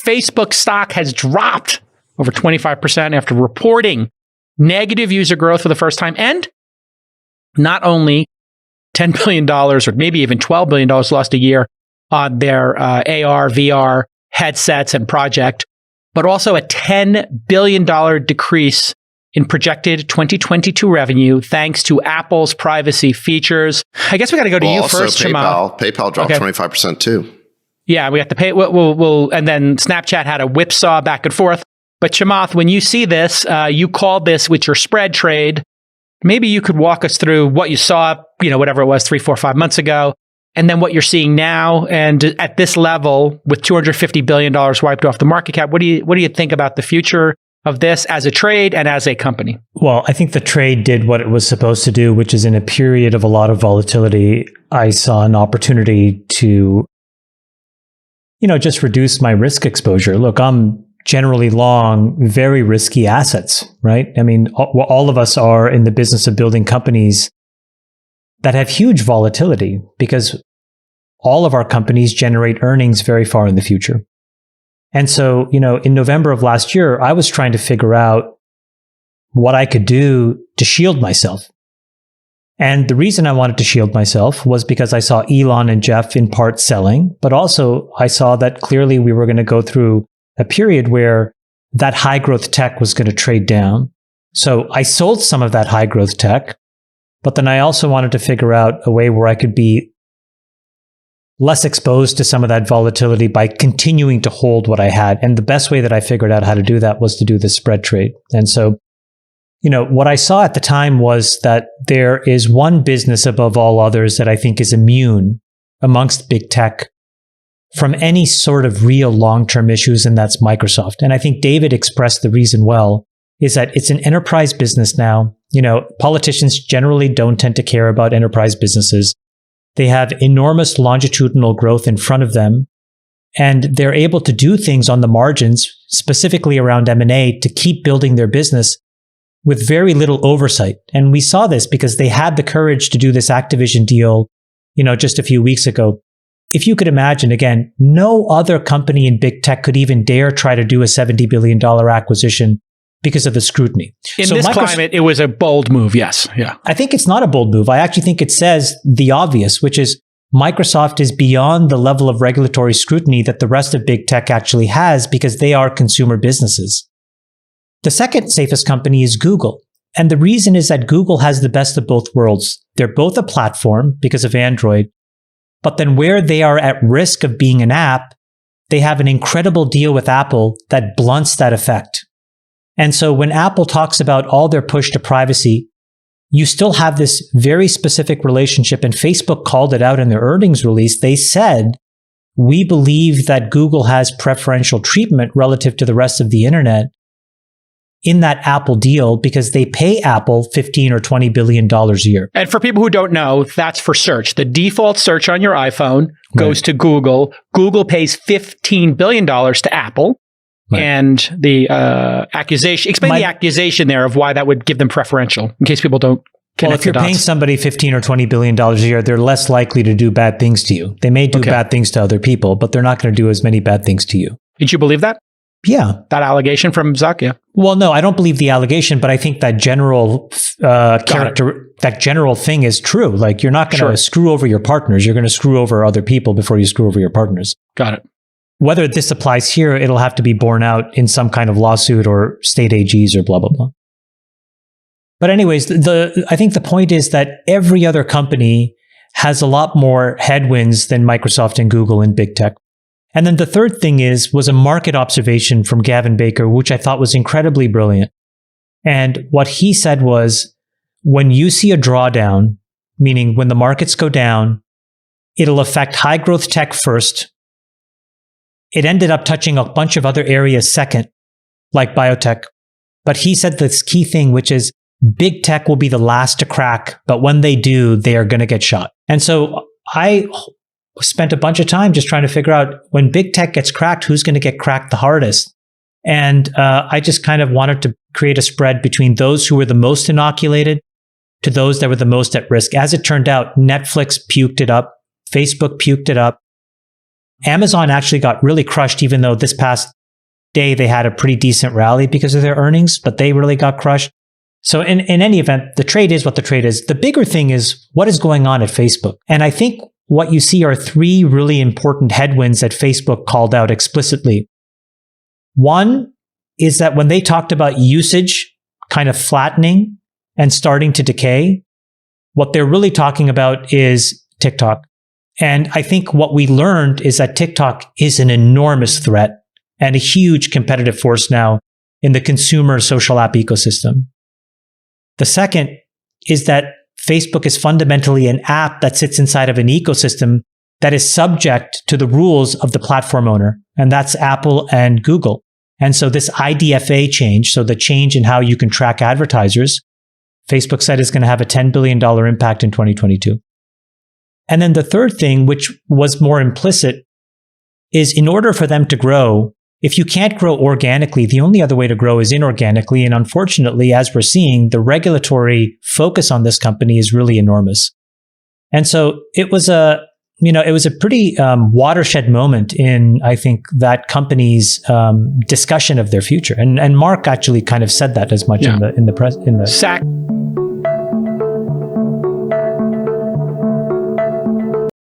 Facebook stock has dropped over 25% after reporting negative user growth for the first time. And not only $10 billion or maybe even $12 billion lost a year on their AR, VR headsets and project, but also a $10 billion decrease in projected 2022 revenue thanks to Apple's privacy features. I guess we got to go to you first, Chamath. PayPal dropped 25% too. Yeah, we got to pay. We'll and then Snapchat had a whipsaw back and forth. But Chamath, when you see this, you called this with your spread trade. Maybe you could walk us through what you saw, whatever it was 3, 4, 5 months ago, and then what you're seeing now. And at this level, with $250 billion wiped off the market cap, what do you think about the future of this as a trade and as a company? Well, I think the trade did what it was supposed to do, which is in a period of a lot of volatility, I saw an opportunity to, just reduce my risk exposure. Look, I'm generally long very risky assets, right? I mean, all of us are in the business of building companies that have huge volatility because all of our companies generate earnings very far in the future. And so, in November of last year, I was trying to figure out what I could do to shield myself. And the reason I wanted to shield myself was because I saw Elon and Jeff in part selling, but also I saw that clearly we were going to go through a period where that high growth tech was going to trade down. So I sold some of that high growth tech, but then I also wanted to figure out a way where I could be less exposed to some of that volatility by continuing to hold what I had. And the best way that I figured out how to do that was to do the spread trade. And so, what I saw at the time was that there is one business above all others that I think is immune amongst big tech from any sort of real long-term issues, and that's Microsoft. And I think David expressed the reason well, is that it's an enterprise business now. Politicians generally don't tend to care about enterprise businesses. They have enormous longitudinal growth in front of them, and they're able to do things on the margins, specifically around M&A, to keep building their business with very little oversight. And we saw this because they had the courage to do this Activision deal, just a few weeks ago. If you could imagine, again, no other company in big tech could even dare try to do a $70 billion acquisition because of the scrutiny. In this climate, it was a bold move, yes. Yeah. I think it's not a bold move. I actually think it says the obvious, which is Microsoft is beyond the level of regulatory scrutiny that the rest of big tech actually has because they are consumer businesses. The second safest company is Google. And the reason is that Google has the best of both worlds. They're both a platform because of Android, but then where they are at risk of being an app, they have an incredible deal with Apple that blunts that effect. And so when Apple talks about all their push to privacy, you still have this very specific relationship. And Facebook called it out in their earnings release. They said, we believe that Google has preferential treatment relative to the rest of the internet in that Apple deal because they pay Apple $15 or $20 billion a year. And for people who don't know, that's for search. The default search on your iPhone goes to Google. Google pays $15 billion to Apple. Right. And the accusation, explain the accusation there of why that would give them preferential, in case people don't connect. Well, if you're paying somebody $15 or $20 billion a year, they're less likely to do bad things to you. They may do bad things to other people, but they're not going to do as many bad things to you. Did you believe that? Yeah. That allegation from Zuck, yeah. Well, no, I don't believe the allegation, but I think that general that general thing is true. Like, you're not going to screw over your partners. You're going to screw over other people before you screw over your partners. Got it. Whether this applies here, it'll have to be borne out in some kind of lawsuit or state AGs or blah, blah, blah. But anyways, I think the point is that every other company has a lot more headwinds than Microsoft and Google in big tech. And then the third thing was a market observation from Gavin Baker, which I thought was incredibly brilliant. And what he said was, when you see a drawdown, meaning when the markets go down, it'll affect high growth tech first. It ended up touching a bunch of other areas second, like biotech. But he said this key thing, which is big tech will be the last to crack, but when they do, they are going to get shot. And so I spent a bunch of time just trying to figure out, when big tech gets cracked, who's going to get cracked the hardest? And I just kind of wanted to create a spread between those who were the most inoculated to those that were the most at risk. As it turned out, Netflix puked it up. Facebook puked it up. Amazon actually got really crushed, even though this past day they had a pretty decent rally because of their earnings, but they really got crushed. So in any event, the trade is what the trade is. The bigger thing is what is going on at Facebook. And I think what you see are three really important headwinds that Facebook called out explicitly. One is that when they talked about usage kind of flattening and starting to decay, what they're really talking about is TikTok. And I think what we learned is that TikTok is an enormous threat and a huge competitive force now in the consumer social app ecosystem. The second is that Facebook is fundamentally an app that sits inside of an ecosystem that is subject to the rules of the platform owner, and that's Apple and Google. And so this IDFA change, so the change in how you can track advertisers, Facebook said is going to have a $10 billion impact in 2022. And then the third thing, which was more implicit, is in order for them to grow, if you can't grow organically, the only other way to grow is inorganically. And unfortunately, as we're seeing, the regulatory focus on this company is really enormous. And so it was a pretty watershed moment in, I think, that company's discussion of their future. And Mark actually kind of said that as much in the press.